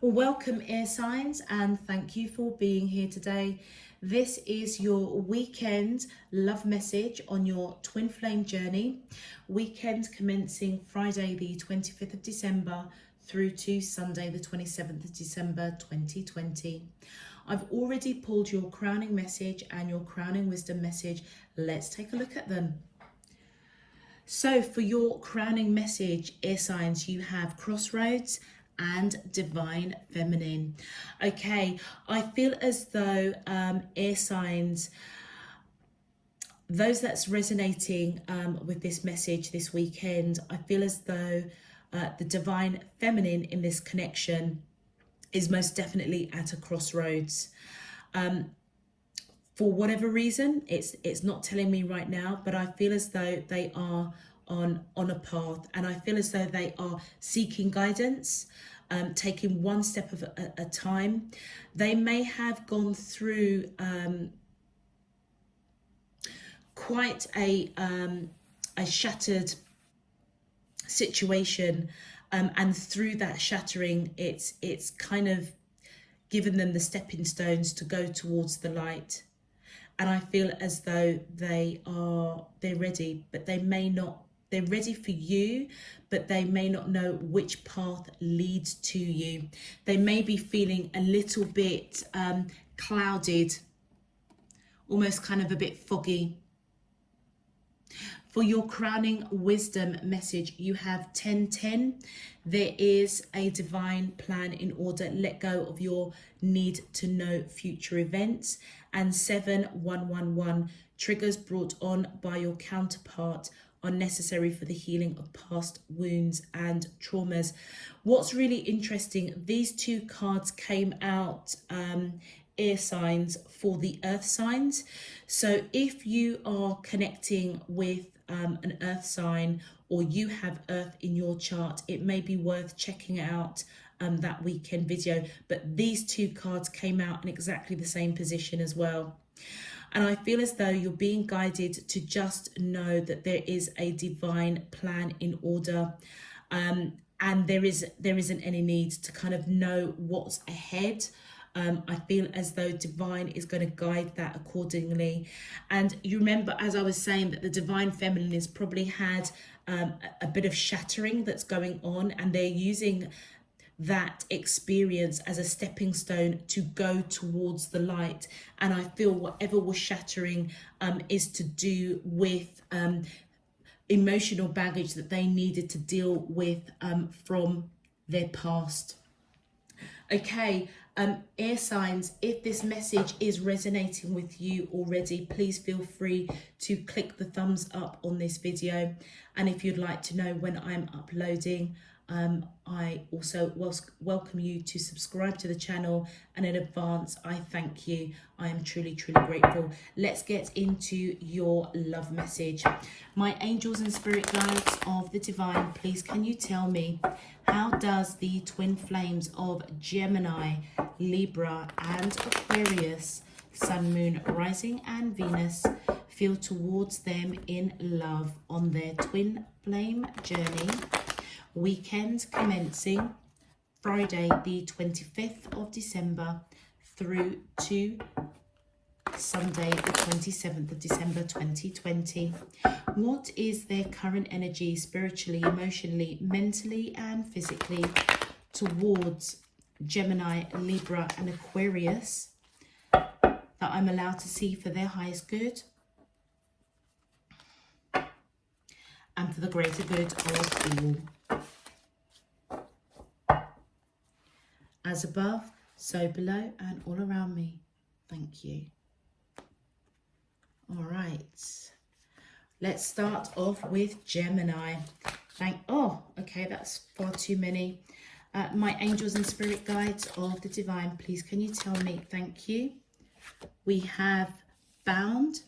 Well, welcome air signs, and thank you for being here today. This is your weekend love message on your twin flame journey. Weekend commencing Friday the 25th of December through to Sunday the 27th of December 2020. I've already pulled your crowning message and your crowning wisdom message. Let's take a look at them. So for your crowning message, air signs, you have crossroads and divine feminine. Okay, I feel as though air signs, those that's resonating with this message this weekend, I feel as though the divine feminine in this connection is most definitely at a crossroads. For whatever reason, it's not telling me right now, but I feel as though they are on a path, and I feel as though they are seeking guidance, taking one step of a time. They may have gone through quite a shattered situation, and through that shattering, it's kind of given them the stepping stones to go towards the light. And I feel as though they're ready, but they may not. They're ready for you, but they may not know which path leads to you. They may be feeling a little bit clouded, almost kind of a bit foggy. For your crowning wisdom message, you have 1010. There is a divine plan in order. Let go of your need to know future events. And 7111, triggers brought on by your counterpart are necessary for the healing of past wounds and traumas. What's really interesting, these two cards came out air signs for the earth signs. So if you are connecting with an earth sign, or you have earth in your chart, it may be worth checking out that weekend video. But these two cards came out in exactly the same position as well. And I feel as though you're being guided to just know that there is a divine plan in order. And there isn't any need to kind of know what's ahead. I feel as though divine is going to guide that accordingly. And you remember, as I was saying, that the divine feminine has probably had a bit of shattering that's going on, and they're using that experience as a stepping stone to go towards the light. And I feel whatever was shattering is to do with emotional baggage that they needed to deal with from their past. Okay, air signs, if this message is resonating with you already, please feel free to click the thumbs up on this video. And if you'd like to know when I'm uploading, I also welcome you to subscribe to the channel, and in advance I thank you. I am truly grateful. Let's get into your love message. My angels and spirit guides of the divine, please can you tell me, how does the twin flames of Gemini, Libra and Aquarius, Sun, Moon, Rising and Venus feel towards them in love on their twin flame journey? Weekend commencing Friday the 25th of December through to Sunday the 27th of December 2020. What is their current energy spiritually, emotionally, mentally and physically towards Gemini, Libra and Aquarius that I'm allowed to see for their highest good and for the greater good of all? As above, so below and all around me. Thank you. All right. Let's start off with Gemini. Okay, that's far too many. My angels and spirit guides of the divine, please can you tell me? Thank you. We have bound.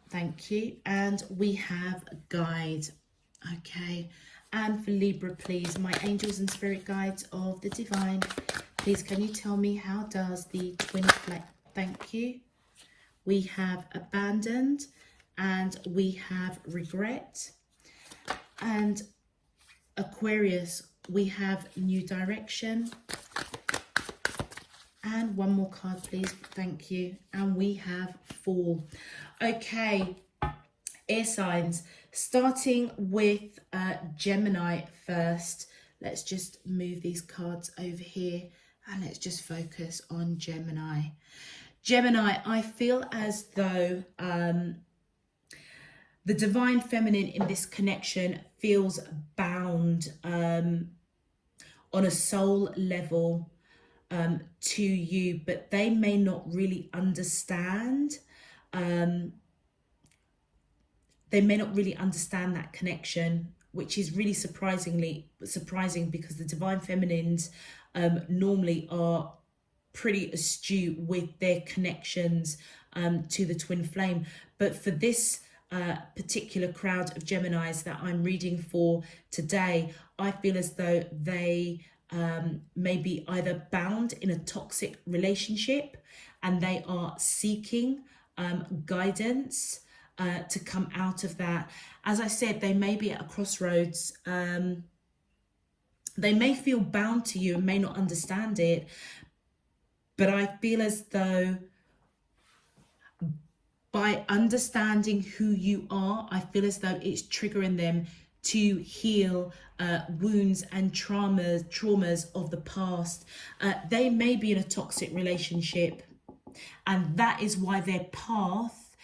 Thank you. And we have guide. Okay. And for Libra, please, my angels and spirit guides of the divine, please can you tell me, how does the twin flame? Thank you. We have abandoned, and we have regret. And Aquarius, we have new direction. And one more card, please. Thank you. And we have fall. Okay, air signs. Starting with Gemini first. Let's just move these cards over here and let's just focus on Gemini. Gemini, I feel as though the divine feminine in this connection feels bound on a soul level to you, but they may not really understand. They may not really understand that connection, which is really surprising because the divine feminines normally are pretty astute with their connections to the twin flame. But for this particular crowd of Geminis that I'm reading for today, I feel as though they may be either bound in a toxic relationship and they are seeking guidance to come out of that. As I said, they may be at a crossroads. They may feel bound to you and may not understand it, but I feel as though by understanding who you are, I feel as though it's triggering them to heal wounds and traumas of the past. They may be in a toxic relationship, and that is why their path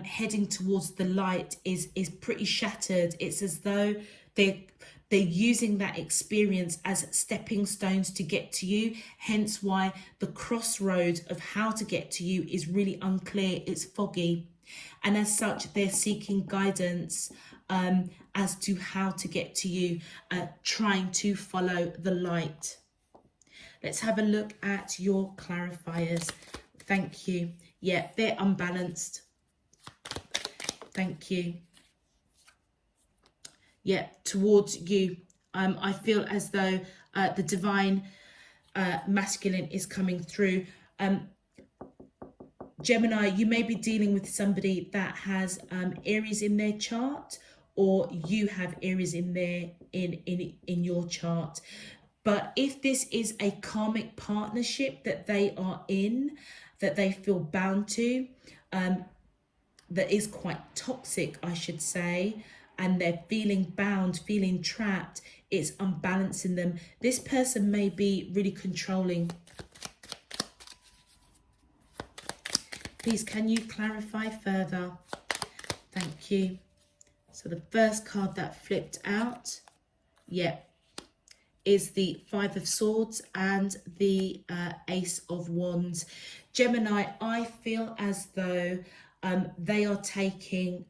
heading towards the light is pretty shattered. It's as though they're using that experience as stepping stones to get to you, hence why the crossroad of how to get to you is really unclear, it's foggy. And as such, they're seeking guidance as to how to get to you, trying to follow the light. Let's have a look at your clarifiers. Thank you. Yeah, they're unbalanced. Thank you. Yeah, towards you. I feel as though the divine masculine is coming through. Gemini, you may be dealing with somebody that has Aries in their chart, or you have Aries in there in your chart. But if this is a karmic partnership that they are in, that they feel bound to, that is quite toxic, I should say, and they're feeling bound, feeling trapped, it's unbalancing them. This person may be really controlling. Please, can you clarify further? Thank you. So the first card that flipped out, is the Five of Swords and the Ace of Wands. Gemini, I feel as though they are taking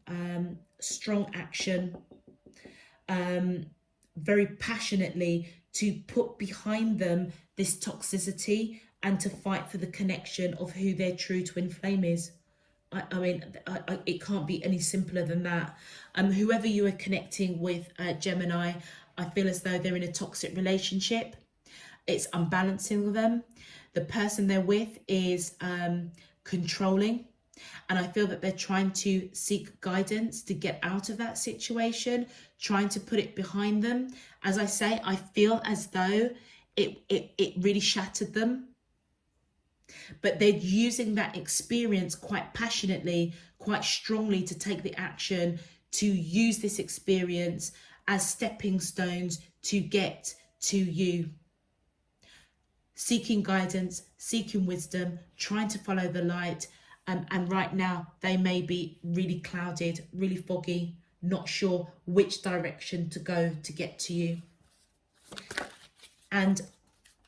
strong action very passionately to put behind them this toxicity and to fight for the connection of who their true twin flame is. I mean, it can't be any simpler than that. Whoever you are connecting with, Gemini, I feel as though they're in a toxic relationship. It's unbalancing them. The person they're with is controlling. And I feel that they're trying to seek guidance to get out of that situation, trying to put it behind them. As I say, I feel as though it really shattered them. But they're using that experience quite passionately, quite strongly to take the action, to use this experience as stepping stones to get to you. Seeking guidance, seeking wisdom, trying to follow the light. And right now, they may be really clouded, really foggy, not sure which direction to go to get to you. And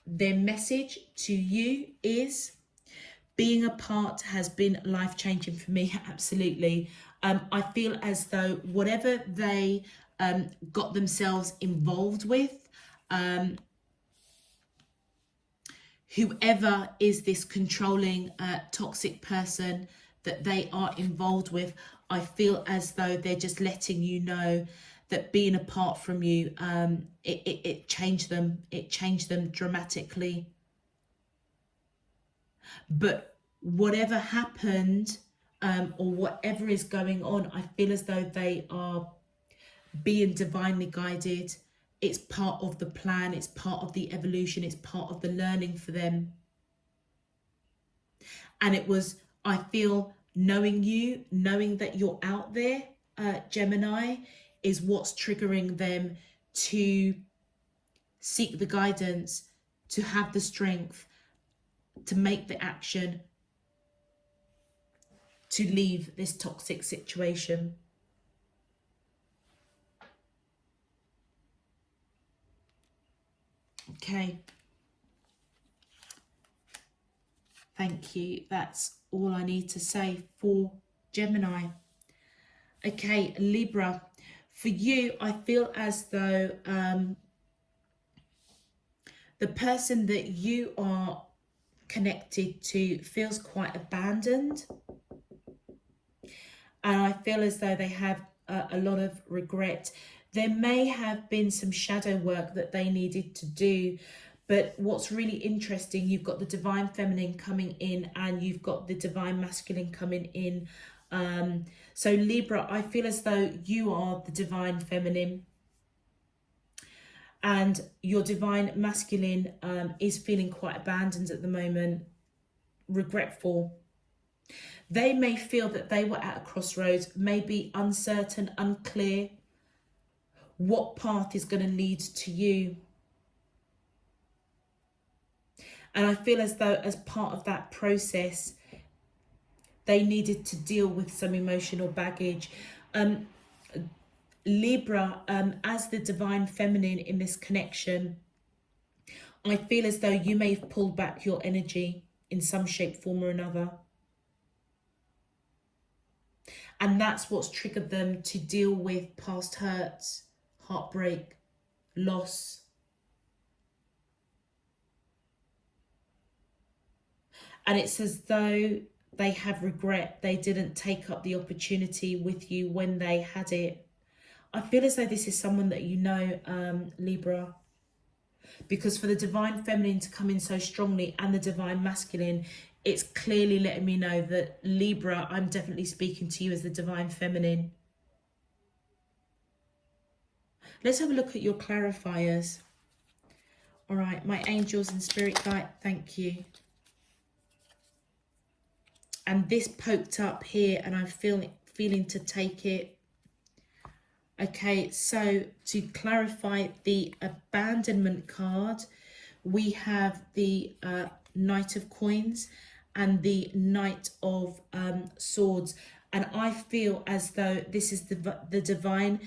their message to you is, being apart has been life-changing for me, absolutely. I feel as though whatever they got themselves involved with, whoever is this controlling, toxic person that they are involved with, I feel as though they're just letting you know that being apart from you, it changed them. It changed them dramatically. But whatever happened, or whatever is going on, I feel as though they are being divinely guided. it's part of the plan, it's part of the evolution, it's part of the learning for them. And it was, I feel, knowing you, knowing that you're out there, Gemini, is what's triggering them to seek the guidance, to have the strength, to make the action, to leave this toxic situation. Okay. Thank you. That's all I need to say for Gemini. Okay, Libra. For you, I feel as though the person that you are connected to feels quite abandoned. And I feel as though they have a lot of regret. There may have been some shadow work that they needed to do. But what's really interesting, you've got the divine feminine coming in and you've got the divine masculine coming in. So Libra, I feel as though you are the divine feminine and your divine masculine is feeling quite abandoned at the moment, regretful. They may feel that they were at a crossroads, maybe uncertain, unclear what path is going to lead to you. And I feel as though as part of that process, they needed to deal with some emotional baggage. Libra, as the divine feminine in this connection, I feel as though you may have pulled back your energy in some shape, form or another. And that's what's triggered them to deal with past hurts, heartbreak, loss. And it's as though they have regret. They didn't take up the opportunity with you when they had it. I feel as though this is someone that you know, Libra. Because for the divine feminine to come in so strongly and the divine masculine, it's clearly letting me know that Libra, I'm definitely speaking to you as the divine feminine. Let's have a look at your clarifiers. All right, my angels and spirit guide, thank you. And this poked up here and I'm feeling to take it. Okay, so to clarify the abandonment card, we have the Knight of Coins and the Knight of Swords. And I feel as though this is the divine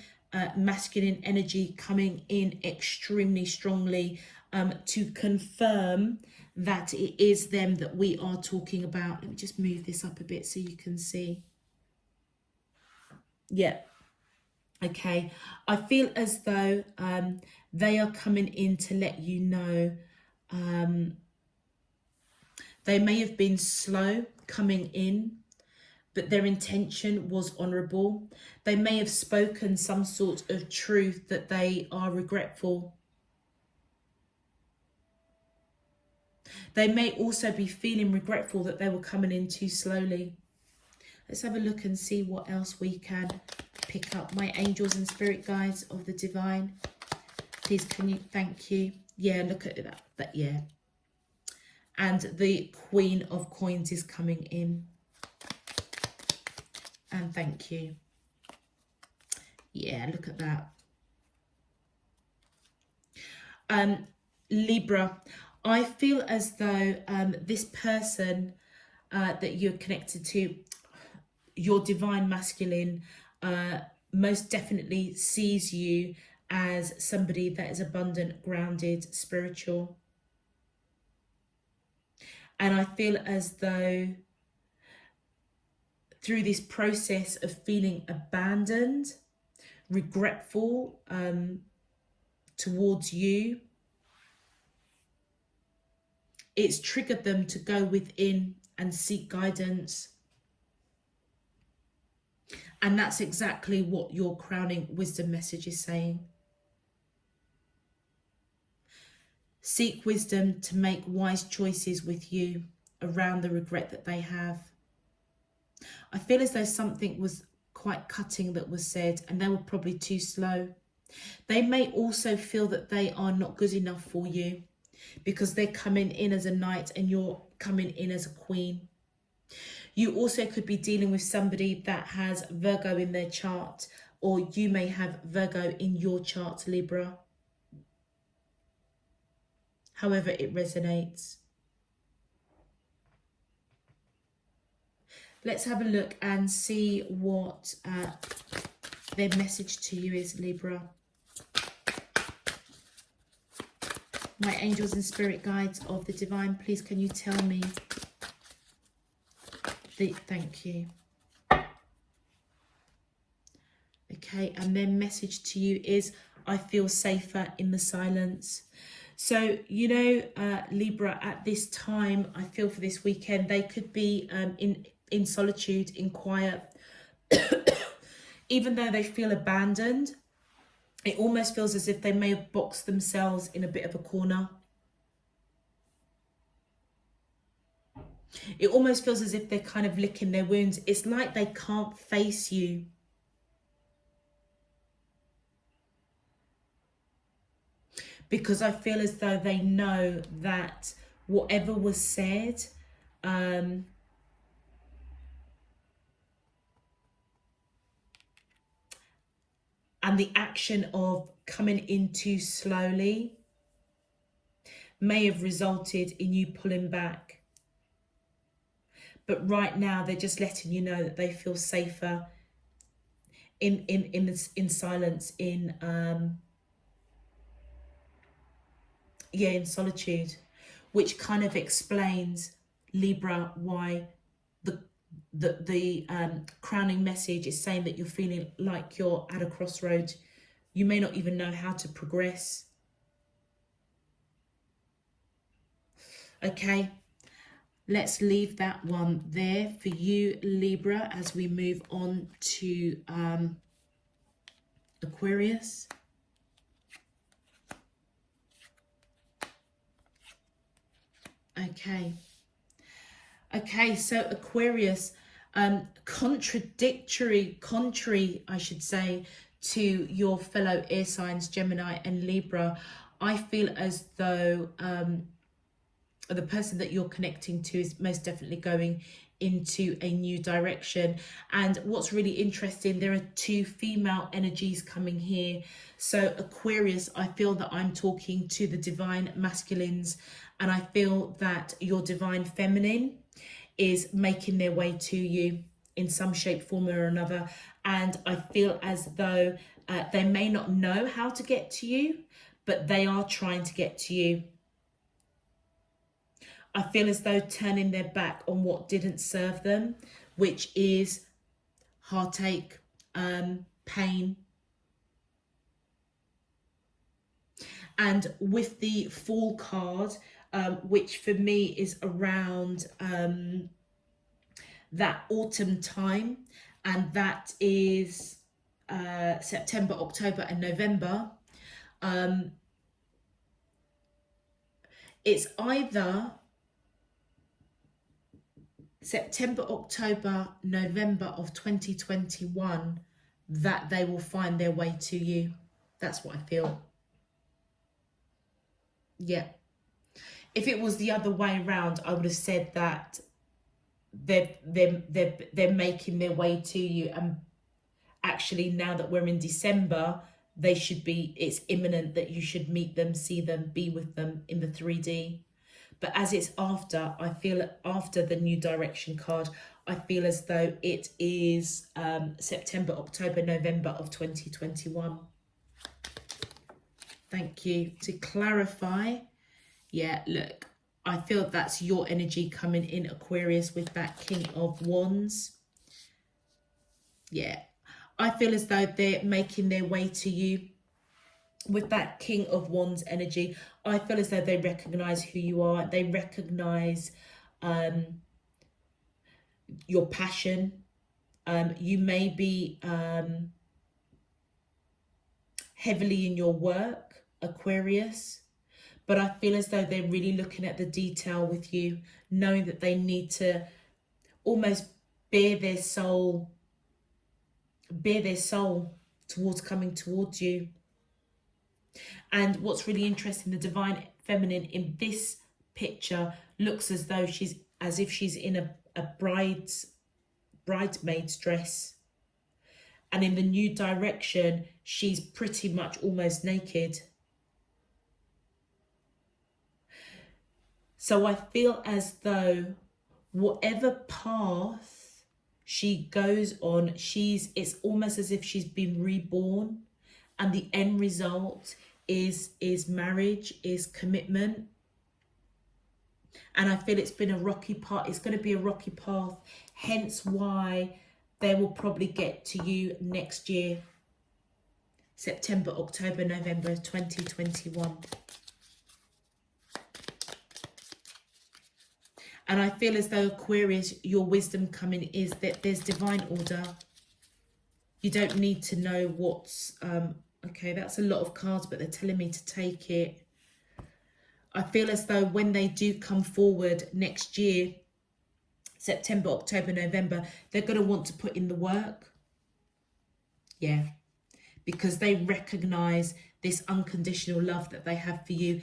masculine energy coming in extremely strongly to confirm that it is them that we are talking about. Let me just move this up a bit so you can see. Yeah. Okay. I feel as though they are coming in to let you know they may have been slow coming in, but their intention was honourable. They may have spoken some sort of truth that they are regretful. They may also be feeling regretful that they were coming in too slowly. Let's have a look and see what else we can pick up. My angels and spirit guides of the divine. Please, can you, thank you. Yeah, look at that, yeah. And the Queen of Coins is coming in. And thank you. Yeah, look at that. Libra, I feel as though this person that you're connected to, your divine masculine, most definitely sees you as somebody that is abundant, grounded, spiritual. And I feel as though through this process of feeling abandoned, regretful towards you, it's triggered them to go within and seek guidance. And that's exactly what your crowning wisdom message is saying. Seek wisdom to make wise choices with you around the regret that they have. I feel as though something was quite cutting that was said and they were probably too slow. They may also feel that they are not good enough for you because they're coming in as a knight and you're coming in as a queen. You also could be dealing with somebody that has Virgo in their chart, or you may have Virgo in your chart, Libra. However it resonates. Let's have a look and see what their message to you is, Libra. My angels and spirit guides of the divine, please can you tell me thank you. Okay, and their message to you is, I feel safer in the silence. So, you know, Libra, at this time, I feel for this weekend, they could be in solitude, in quiet. Even though they feel abandoned, it almost feels as if they may have boxed themselves in a bit of a corner. It almost feels as if they're kind of licking their wounds. It's like they can't face you. Because I feel as though they know that whatever was said, and the action of coming in too slowly may have resulted in you pulling back. But right now, they're just letting you know that they feel safer in silence, in solitude, which kind of explains, Libra, why the crowning message is saying that you're feeling like you're at a crossroad. You may not even know how to progress. Okay, let's leave that one there for you, Libra, as we move on to Aquarius. Okay, so Aquarius, contrary, I should say, to your fellow air signs, Gemini and Libra, I feel as though the person that you're connecting to is most definitely going into a new direction. And what's really interesting, there are two female energies coming here. So Aquarius, I feel that I'm talking to the divine masculines, and I feel that your divine feminine is making their way to you in some shape, form or another. And I feel as though they may not know how to get to you, but they are trying to get to you. I feel as though turning their back on what didn't serve them, which is heartache, pain. And with the Fool card, which for me is around that autumn time, and that is September, October and November, it's either September, October, November of 2021 that they will find their way to you. That's what I feel. Yeah. If it was the other way around, I would have said that they're making their way to you, and actually now that we're in December, they should be, it's imminent that you should meet them, see them, be with them in the 3D. But as it's after, I feel after the new direction card, I feel as though it is September, October, November of 2021. Thank you. To clarify, yeah, look, I feel that's your energy coming in, Aquarius, with that King of Wands. Yeah, I feel as though they're making their way to you with that King of Wands energy. I feel as though they recognize who you are. They recognize your passion. You may be heavily in your work, Aquarius, but I feel as though they're really looking at the detail with you, knowing that they need to almost bare their soul towards coming towards you. And what's really interesting, the divine feminine in this picture looks as though as if she's in a bridesmaid's dress. And in the new direction, she's pretty much almost naked. So I feel as though whatever path she goes on, it's almost as if she's been reborn, and the end result is marriage, is commitment. And I feel it's been a rocky path. It's going to be a rocky path, hence why they will probably get to you next year, September, October, November 2021. And I feel as though, Aquarius, your wisdom coming is that there's divine order. You don't need to know what's... okay, that's a lot of cards, but they're telling me to take it. I feel as though when they do come forward next year, September, October, November, they're going to want to put in the work. Yeah, because they recognize this unconditional love that they have for you.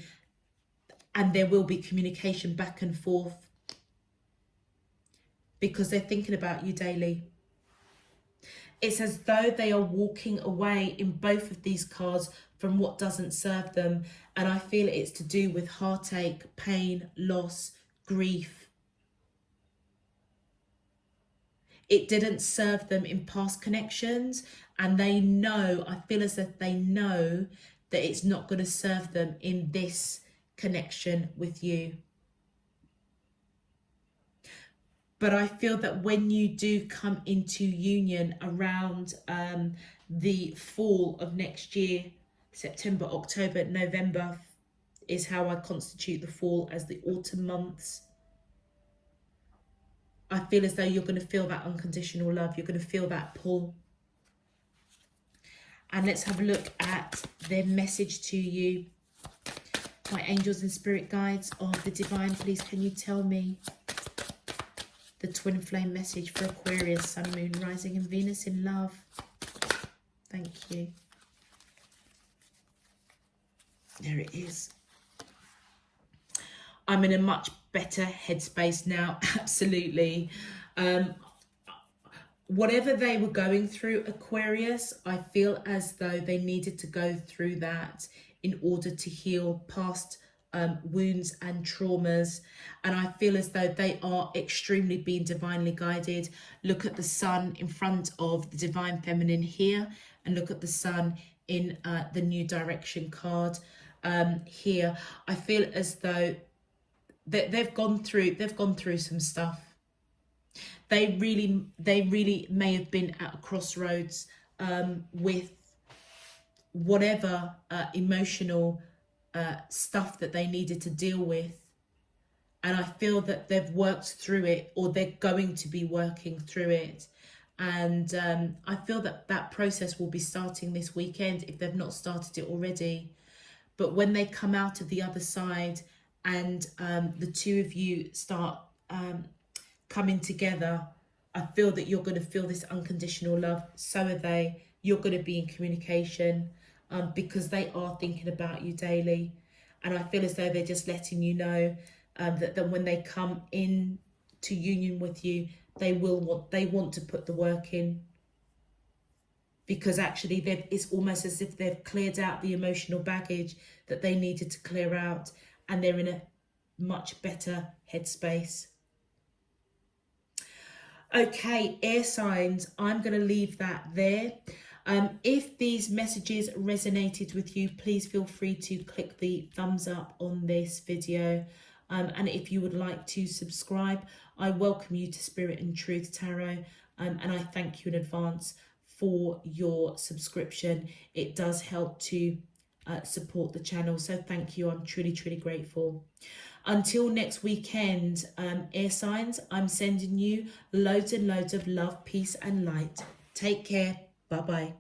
And there will be communication back and forth, because they're thinking about you daily. It's as though they are walking away in both of these cards from what doesn't serve them. And I feel it's to do with heartache, pain, loss, grief. It didn't serve them in past connections. And they know, I feel as if they know that it's not going to serve them in this connection with you. But I feel that when you do come into union around the fall of next year, September, October, November is how I constitute the fall as the autumn months. I feel as though you're going to feel that unconditional love. You're going to feel that pull. And let's have a look at their message to you. My angels and spirit guides of the divine, please can you tell me the twin flame message for Aquarius, Sun, Moon, Rising and Venus in love. Thank you. There it is. I'm in a much better headspace now, absolutely. Whatever they were going through, Aquarius, I feel as though they needed to go through that in order to heal past wounds and traumas. And I feel as though they are extremely being divinely guided. Look at the sun in front of the divine feminine here, and look at the sun in the new direction card here. I feel as though they've gone through some stuff. They really may have been at a crossroads with whatever emotional stuff that they needed to deal with. And I feel that they've worked through it, or they're going to be working through it. And I feel that that process will be starting this weekend if they've not started it already. But when they come out of the other side and the two of you start coming together, I feel that you're going to feel this unconditional love. So are they. You're going to be in communication because they are thinking about you daily. And I feel as though they're just letting you know that when they come in to union with you, they want to put the work in. Because actually it's almost as if they've cleared out the emotional baggage that they needed to clear out, and they're in a much better headspace. Okay, air signs, I'm going to leave that there. If these messages resonated with you, please feel free to click the thumbs up on this video. And if you would like to subscribe, I welcome you to Spirit and Truth Tarot. And I thank you in advance for your subscription. It does help to support the channel. So thank you. I'm truly, truly grateful. Until next weekend, air signs, I'm sending you loads and loads of love, peace and light. Take care. Bye-bye.